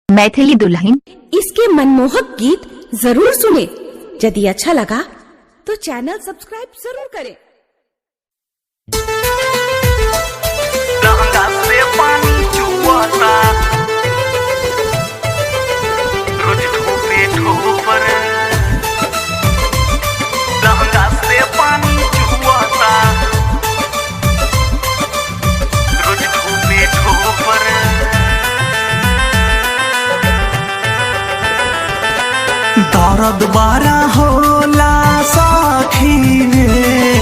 मैथिली दुल्हन इसके मनमोहक गीत जरूर सुने। यदि अच्छा लगा तो चैनल सब्सक्राइब जरूर करें। लहंगा से पानी चुआता रोज ठोपे ठोपर। लहंगा से पानी चुआता रोज ठोपे ठोपर। दर्द बारा होला साखी रे,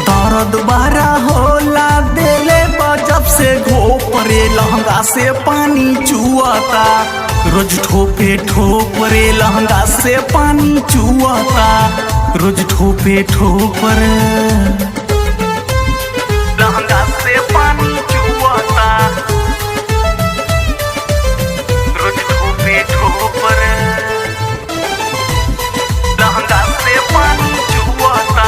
दर्द बारा होला देले जब से घोपरे। लहंगा से पानी चुआता रोज ठोपे ठोपरे। लहंगा से पानी चुआता रोज ठोपे ठोपर। लहंगा से पानी चुआता रोज ठोपे ठोपर। लहंगा से पानी चुआता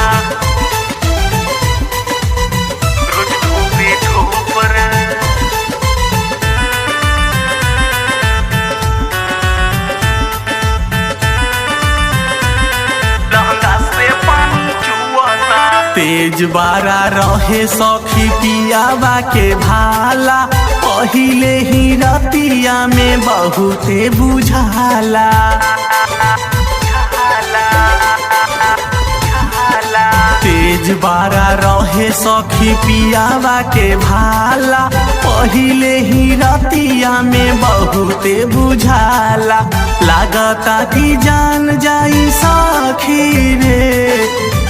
रोज ठोपे ठोपर। लहंगा से पानी चुआता तेज बारा रहे सखी पियावा के भाला। पहिले ही रतिया में बहुते बुझाला। तेज बारा रहे सखी पियावा के भाला। पहिले ही रतिया में बहुते बुझाला। लागता कि जान जाई सखी रे,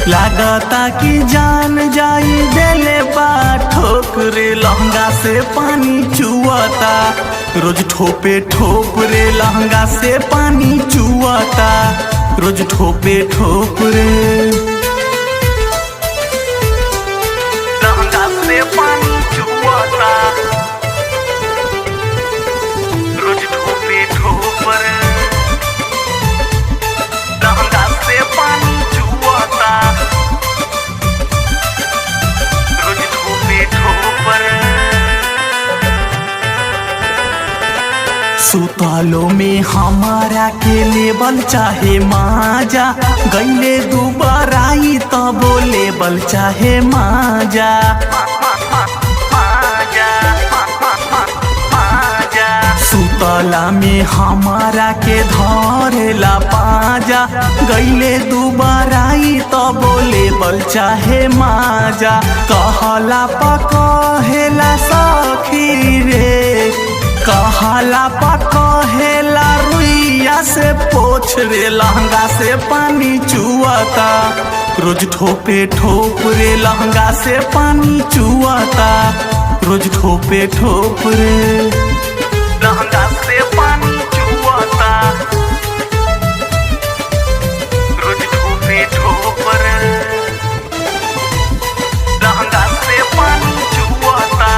लागता कि जान जाई देले बा ठोकरे। लहंगा से पानी चुआता रोज ठोपे ठोपरे। लहंगा से पानी चुआता रोज ठोपे ठोपरे। लहंगा से पानी चुआता रोज ठोपे ठोपर। लहंगा से पानी चुआता रोज ठोपे ठोपर। सुतालो में हमारा के लेबल चाहे माजा। गईले दुबाराई तब लेबल चाहे माजा। सुतला में हमारा के धरेला पाजा। गईले दुबाराई तब लेबल चाहे माजा। कहला पकहेला सखी रे, कहला पकहेला रुइया से पोछ रे। लहंगा से पानी चुआता रोज ठोपे ठोपरे। लहंगा से पानी चुआता रोज ठोपे ठोपरे। लहंगा से पानी चुआता रोज ठोपे ठोपर। लहंगा से पानी चुआता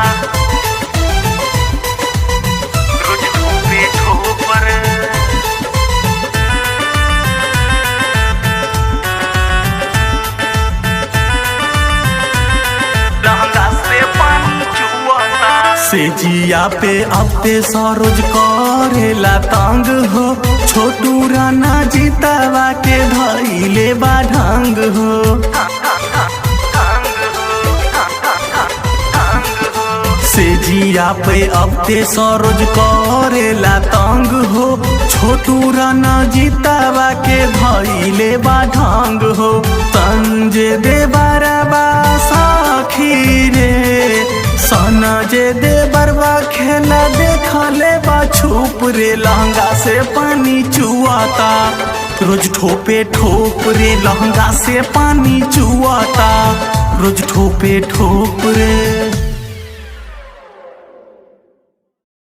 रोज ठोपे ठोपर। लहंगा से पानी चुआता से जिया पे अपते सरोज करेला तंग हो। छोटू राना जीतावा के धइले बा ढंग हो। से जिया पे अपते सरोज करेला तंग हो। छोटू राना जीतावा के धइले बा ढंग हो। संजय दे बरबा सखी रे, सनजे दे बरबा खेला देखले बा छुप रे। लहंगा से पानी चुआता रोज ठोपे ठोपरे। लहंगा से पानी चुआता रोज ठोपे ठोपरे।